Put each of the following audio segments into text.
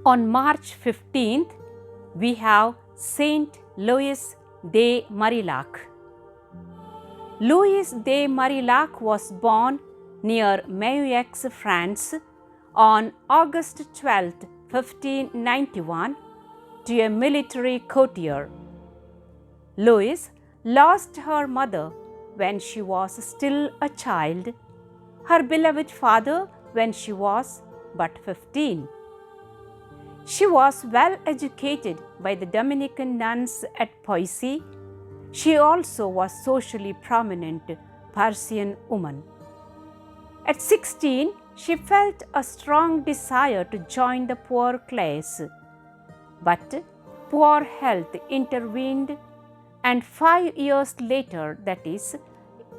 On March 15th, we have Saint Louise De Marillac. Louise De Marillac was born near Meaux, France, on August 12, 1591, to a military courtier. Louise lost her mother when she was still a child, her beloved father when she was but 15. She was well educated by the Dominican nuns at Poissy. She also was socially prominent Parisian woman. At 16, she felt a strong desire to join the poor class, but poor health intervened, and 5 years later, that is,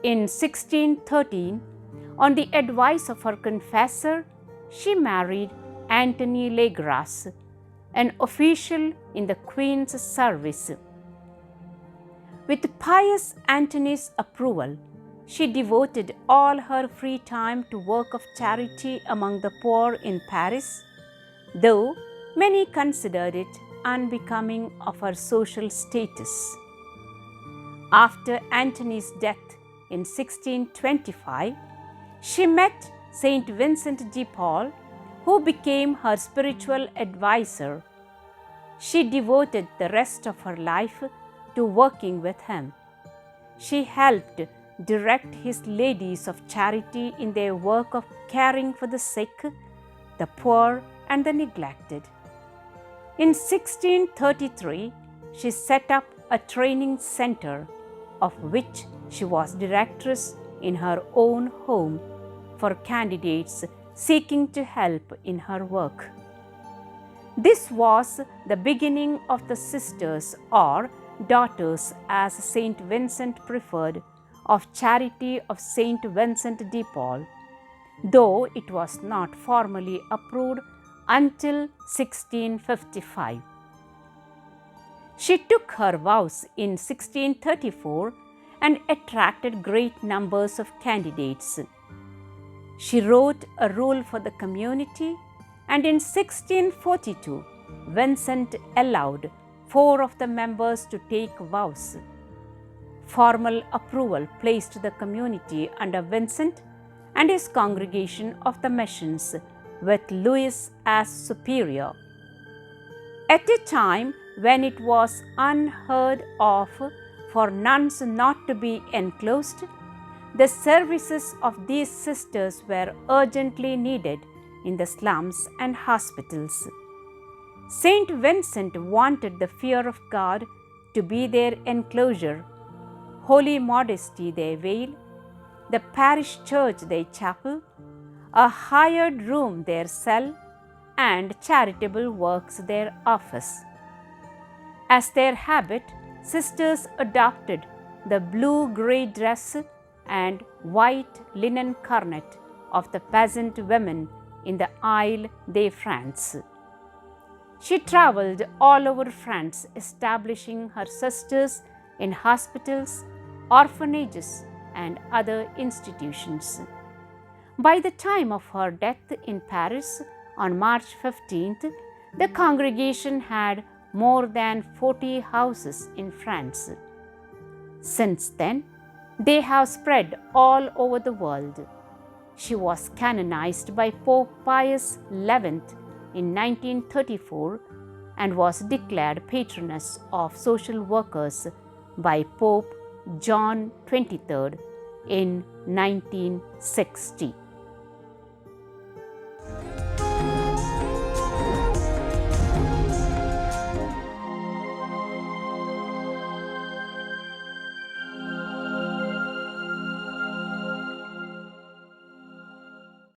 in 1613, on the advice of her confessor, she married Antony Legras, an official in the Queen's service. With pious Antony's approval, she devoted all her free time to work of charity among the poor in Paris, though many considered it unbecoming of her social status. After Antony's death in 1625, she met Saint Vincent de Paul, who became her spiritual advisor. She devoted the rest of her life to working with him. She helped direct his ladies of charity in their work of caring for the sick, the poor, and the neglected. In 1633, she set up a training center, of which she was directress in her own home, for candidates seeking to help in her work. This was the beginning of the sisters, or daughters as Saint Vincent preferred, of Charity of Saint Vincent de Paul, though it was not formally approved until 1655. She took her vows in 1634 and attracted great numbers of candidates. She wrote a rule for the community, and in 1642, Vincent allowed 4 of the members to take vows. Formal approval placed the community under Vincent and his congregation of the Missions, with Louis as superior. At a time when it was unheard of for nuns not to be enclosed, the services of these sisters were urgently needed in the slums and hospitals. Saint Vincent wanted the fear of God to be their enclosure, holy modesty their veil, the parish church their chapel, a hired room their cell, and charitable works their office. As their habit, sisters adopted the blue-gray dress and white linen cornet of the peasant women in the Ile-de-France. She traveled all over France, establishing her sisters in hospitals, orphanages, and other institutions. By the time of her death in Paris on March 15th, the congregation had more than 40 houses in France. Since then, they have spread all over the world. She was canonized by Pope Pius XI in 1934 and was declared patroness of social workers by Pope John XXIII in 1960.